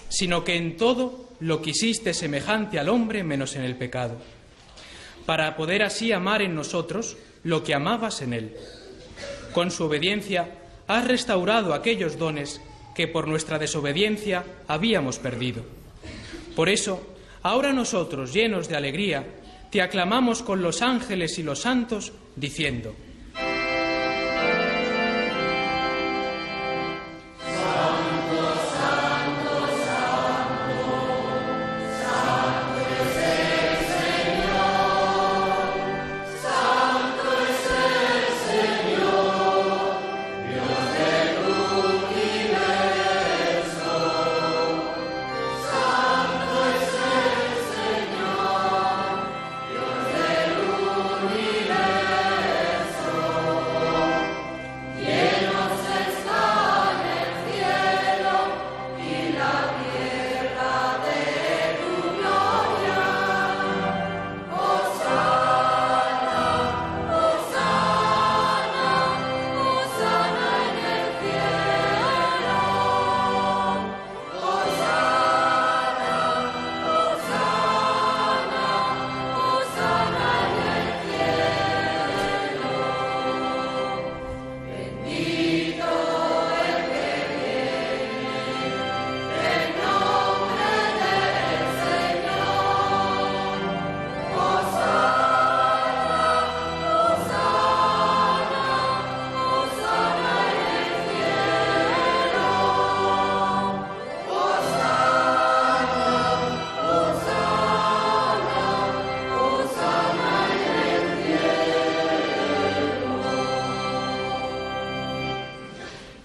sino que en todo lo quisiste semejante al hombre menos en el pecado, para poder así amar en nosotros lo que amabas en él. Con su obediencia has restaurado aquellos dones que por nuestra desobediencia habíamos perdido. Por eso, ahora nosotros, llenos de alegría, te aclamamos con los ángeles y los santos, diciendo: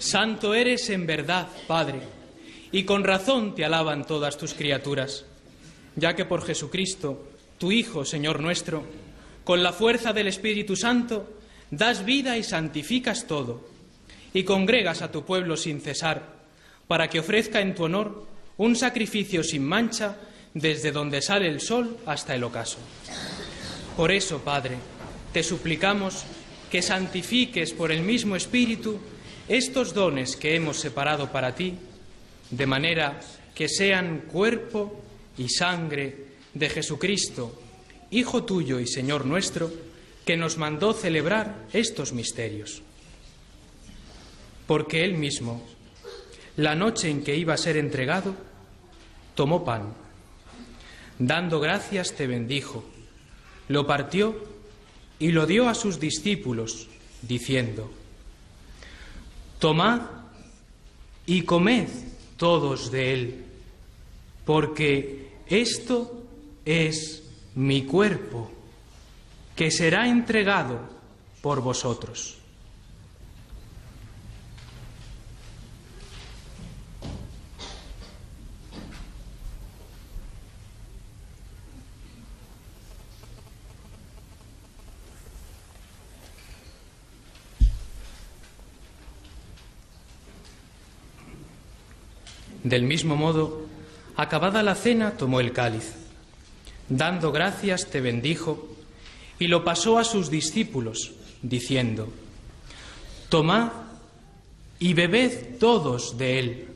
Santo eres en verdad, Padre, y con razón te alaban todas tus criaturas, ya que por Jesucristo, tu Hijo, Señor nuestro, con la fuerza del Espíritu Santo, das vida y santificas todo, y congregas a tu pueblo sin cesar, para que ofrezca en tu honor un sacrificio sin mancha desde donde sale el sol hasta el ocaso. Por eso, Padre, te suplicamos que santifiques por el mismo Espíritu estos dones que hemos separado para ti, de manera que sean cuerpo y sangre de Jesucristo, Hijo tuyo y Señor nuestro, que nos mandó celebrar estos misterios. Porque Él mismo, la noche en que iba a ser entregado, tomó pan. Dando gracias te bendijo, lo partió y lo dio a sus discípulos, diciendo: Tomad y comed todos de él, porque esto es mi cuerpo, que será entregado por vosotros. Del mismo modo, acabada la cena, tomó el cáliz. Dando gracias, te bendijo y lo pasó a sus discípulos, diciendo: Tomad y bebed todos de él,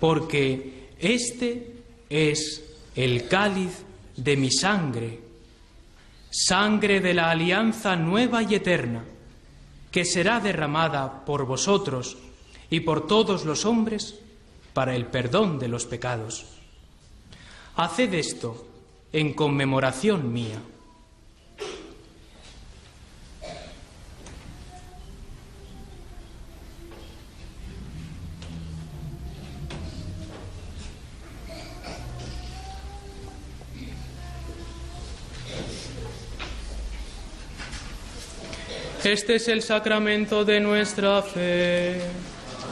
porque este es el cáliz de mi sangre, sangre de la alianza nueva y eterna, que será derramada por vosotros y por todos los hombres para el perdón de los pecados. Haced esto en conmemoración mía. Este es el sacramento de nuestra fe.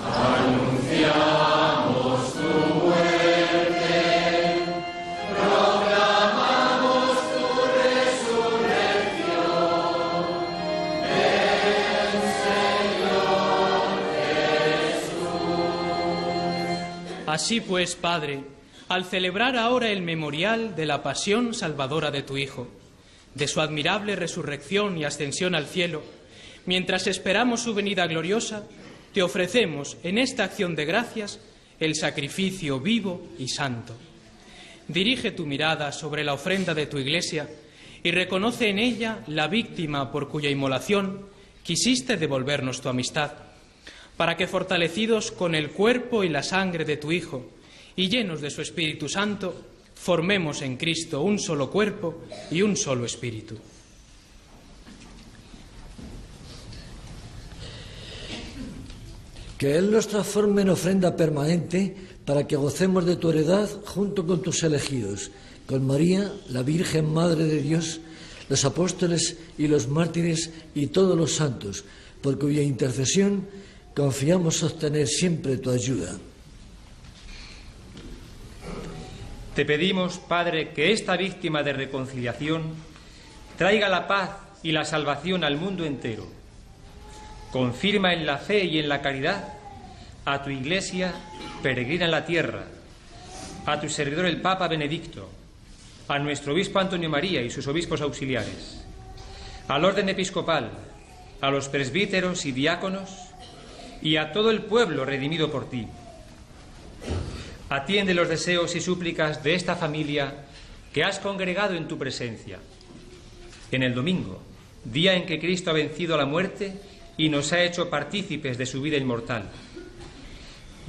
Anunciamos tu muerte, proclamamos tu resurrección. Ven, Señor Jesús. Así pues, Padre, al celebrar ahora el memorial de la pasión salvadora de tu Hijo, de su admirable resurrección y ascensión al cielo, mientras esperamos su venida gloriosa, te ofrecemos en esta acción de gracias el sacrificio vivo y santo. Dirige tu mirada sobre la ofrenda de tu Iglesia y reconoce en ella la víctima por cuya inmolación quisiste devolvernos tu amistad, para que, fortalecidos con el cuerpo y la sangre de tu Hijo y llenos de su Espíritu Santo, formemos en Cristo un solo cuerpo y un solo espíritu. Que Él nos transforme en ofrenda permanente para que gocemos de tu heredad junto con tus elegidos, con María, la Virgen Madre de Dios, los apóstoles y los mártires y todos los santos, por cuya intercesión confiamos obtener siempre tu ayuda. Te pedimos, Padre, que esta víctima de reconciliación traiga la paz y la salvación al mundo entero. Confirma en la fe y en la caridad a tu Iglesia peregrina en la tierra, a tu servidor el Papa Benedicto, a nuestro obispo Antonio María y sus obispos auxiliares, al orden episcopal, a los presbíteros y diáconos y a todo el pueblo redimido por ti. Atiende los deseos y súplicas de esta familia que has congregado en tu presencia. En el domingo, día en que Cristo ha vencido a la muerte y nos ha hecho partícipes de su vida inmortal.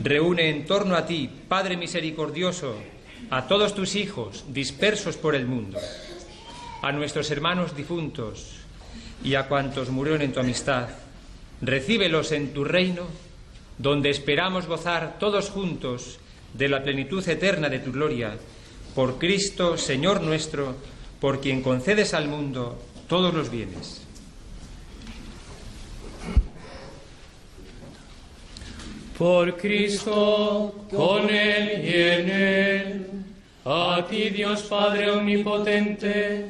Reúne en torno a ti, Padre misericordioso, a todos tus hijos dispersos por el mundo, a nuestros hermanos difuntos y a cuantos murieron en tu amistad. Recíbelos en tu reino, donde esperamos gozar todos juntos de la plenitud eterna de tu gloria, por Cristo, Señor nuestro, por quien concedes al mundo todos los bienes. Por Cristo, con Él y en Él, a ti Dios Padre Omnipotente,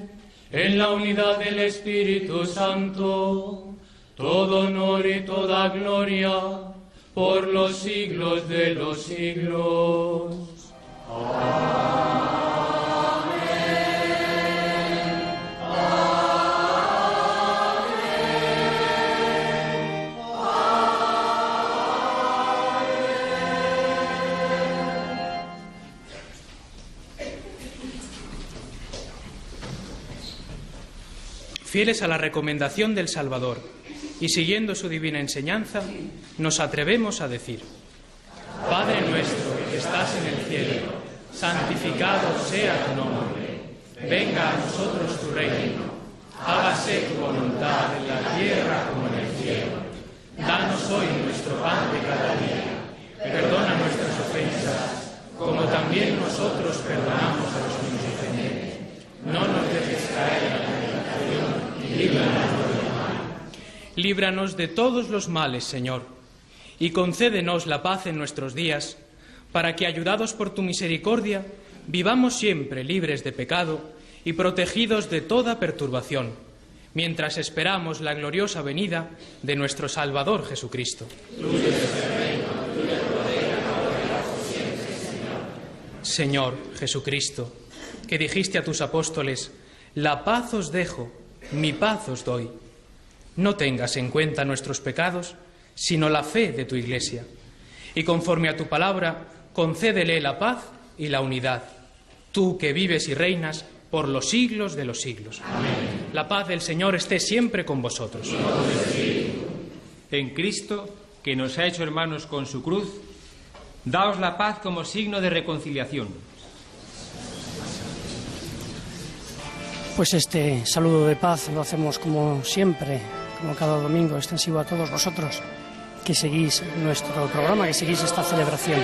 en la unidad del Espíritu Santo, todo honor y toda gloria, por los siglos de los siglos. Amén. Fieles a la recomendación del Salvador y siguiendo su divina enseñanza, nos atrevemos a decir: Padre nuestro que estás en el cielo, santificado sea tu nombre. Venga a nosotros tu reino. Hágase tu voluntad en la tierra como en el cielo. Danos hoy nuestro pan de cada día. Perdona nuestras ofensas, como también nosotros perdonamos a los que nos ofenden. No nos dejes caer en la tentación. Líbranos de todos los males, Señor, y concédenos la paz en nuestros días, para que, ayudados por tu misericordia, vivamos siempre libres de pecado y protegidos de toda perturbación, mientras esperamos la gloriosa venida de nuestro Salvador Jesucristo. Señor Jesucristo, que dijiste a tus apóstoles: la paz os dejo, mi paz os doy. No tengas en cuenta nuestros pecados, sino la fe de tu Iglesia. Y conforme a tu palabra, concédele la paz y la unidad. Tú que vives y reinas por los siglos de los siglos. Amén. La paz del Señor esté siempre con vosotros. En Cristo, que nos ha hecho hermanos con su cruz, daos la paz como signo de reconciliación. Pues este saludo de paz lo hacemos como siempre, como cada domingo, extensivo a todos vosotros que seguís nuestro programa, que seguís esta celebración.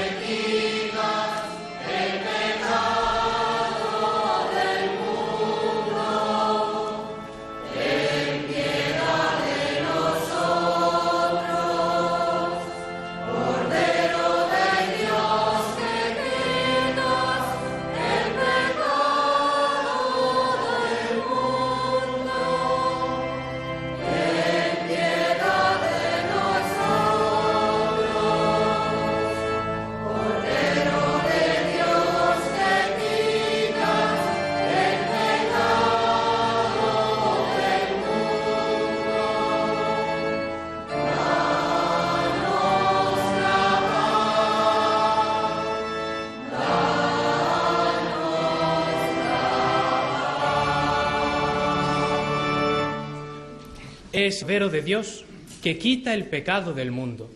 Es vero de Dios que quita el pecado del mundo.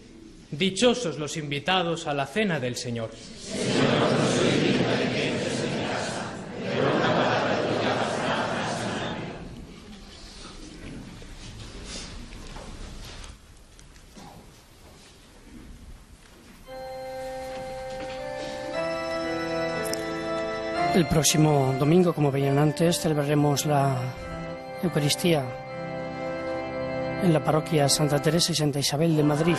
Dichosos los invitados a la cena del Señor. El próximo domingo, como veían antes, celebraremos la Eucaristía en la parroquia Santa Teresa y Santa Isabel de Madrid,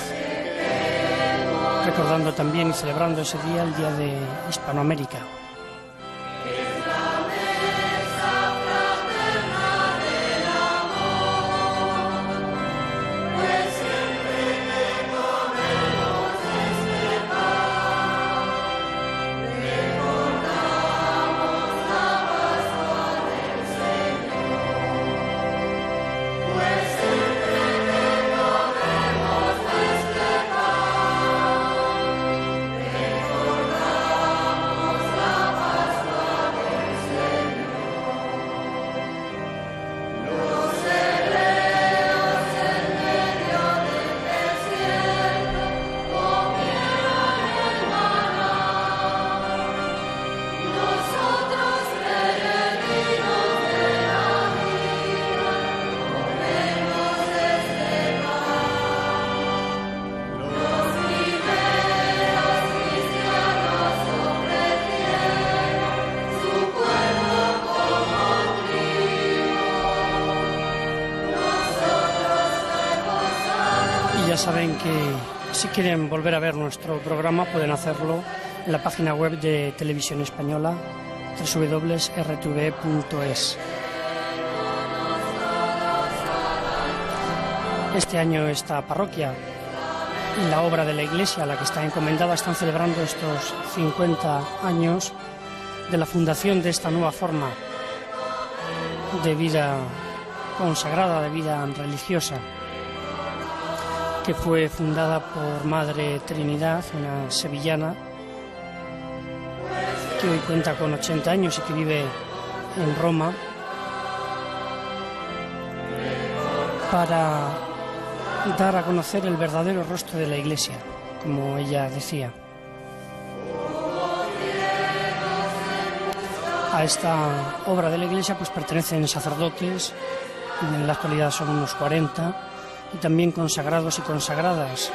recordando también y celebrando ese día, el Día de Hispanoamérica. Ya saben que Si quieren volver a ver nuestro programa, pueden hacerlo en la página web de Televisión Española, www.rtve.es. Este año esta parroquia y la obra de la Iglesia a la que está encomendada están celebrando estos 50 años de la fundación de esta nueva forma de vida consagrada, de vida religiosa, que fue fundada por Madre Trinidad, una sevillana, que hoy cuenta con 80 años y que vive en Roma, para dar a conocer el verdadero rostro de la Iglesia, como ella decía. A esta obra de la Iglesia pues pertenecen sacerdotes, en la actualidad son unos 40, y también consagrados y consagradas,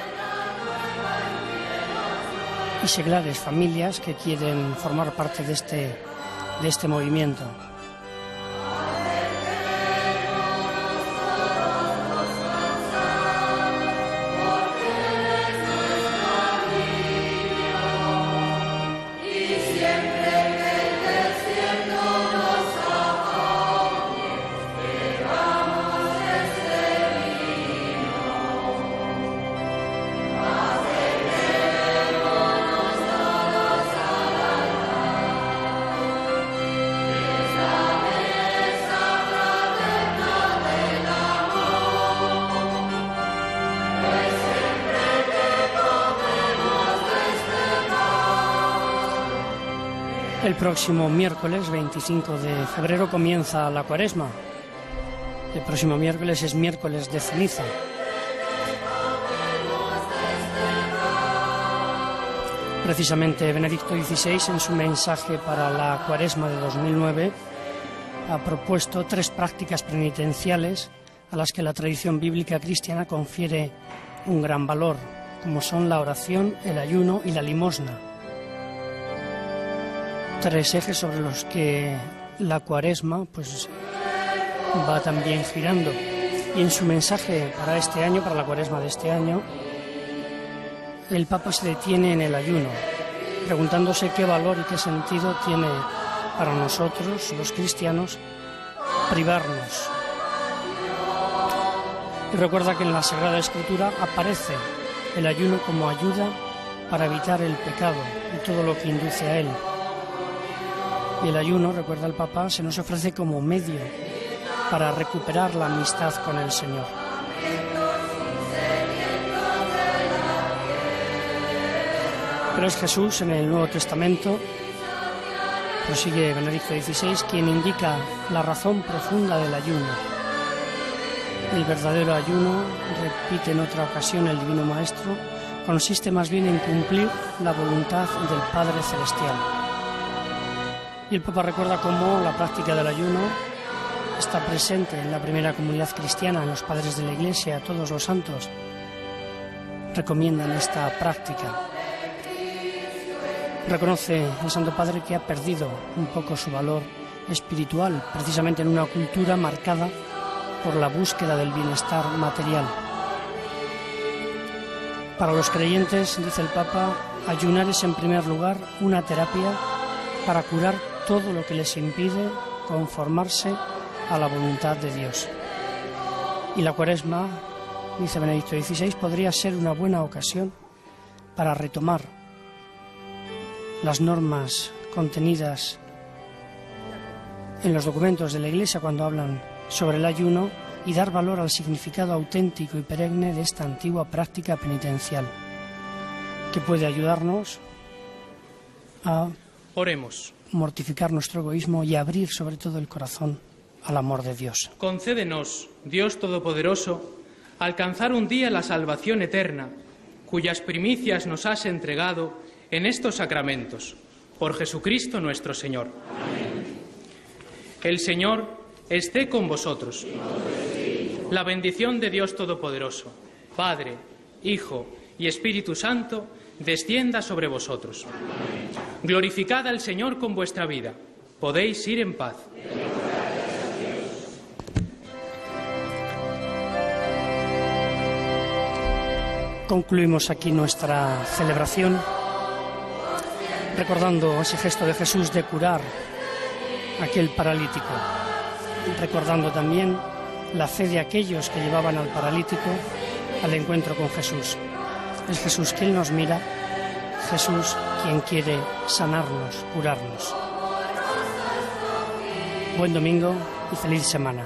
y seglares, familias que quieren formar parte de este movimiento. El próximo miércoles 25 de febrero comienza la Cuaresma. El próximo miércoles es miércoles de ceniza. Precisamente Benedicto XVI, en su mensaje para la Cuaresma de 2009, ha propuesto 3 prácticas penitenciales a las que la tradición bíblica cristiana confiere un gran valor, como son la oración, el ayuno y la limosna. 3 ejes sobre los que la Cuaresma pues va también girando. Y en su mensaje para este año, para la Cuaresma de este año, el Papa se detiene en el ayuno, preguntándose qué valor y qué sentido tiene para nosotros, los cristianos, privarnos. Y recuerda que en la Sagrada Escritura aparece el ayuno como ayuda para evitar el pecado y todo lo que induce a él. Y el ayuno, recuerda el Papa, se nos ofrece como medio para recuperar la amistad con el Señor. Pero es Jesús en el Nuevo Testamento, prosigue Benedicto XVI, quien indica la razón profunda del ayuno. El verdadero ayuno, repite en otra ocasión el Divino Maestro, consiste más bien en cumplir la voluntad del Padre Celestial. Y el Papa recuerda cómo la práctica del ayuno está presente en la primera comunidad cristiana, en los padres de la Iglesia, todos los santos recomiendan esta práctica. Reconoce el Santo Padre que ha perdido un poco su valor espiritual, precisamente en una cultura marcada por la búsqueda del bienestar material. Para los creyentes, dice el Papa, ayunar es en primer lugar una terapia para curar todo lo que les impide conformarse a la voluntad de Dios. Y la Cuaresma, dice Benedicto XVI, podría ser una buena ocasión para retomar las normas contenidas en los documentos de la Iglesia cuando hablan sobre el ayuno y dar valor al significado auténtico y perenne de esta antigua práctica penitencial, que puede ayudarnos a Oremos. mortificar nuestro egoísmo y abrir sobre todo el corazón al amor de Dios. Concédenos, Dios Todopoderoso, alcanzar un día la salvación eterna, cuyas primicias nos has entregado en estos sacramentos, por Jesucristo nuestro Señor. Amén. El Señor esté con vosotros. La bendición de Dios Todopoderoso, Padre, Hijo y Espíritu Santo, descienda sobre vosotros. Amén. Glorificad al Señor con vuestra vida. Podéis ir en paz. Concluimos aquí nuestra celebración recordando ese gesto de Jesús de curar a aquel paralítico, recordando también la fe de aquellos que llevaban al paralítico al encuentro con Jesús. Es Jesús quien nos mira, Jesús quien quiere sanarnos, curarnos. Buen domingo y feliz semana.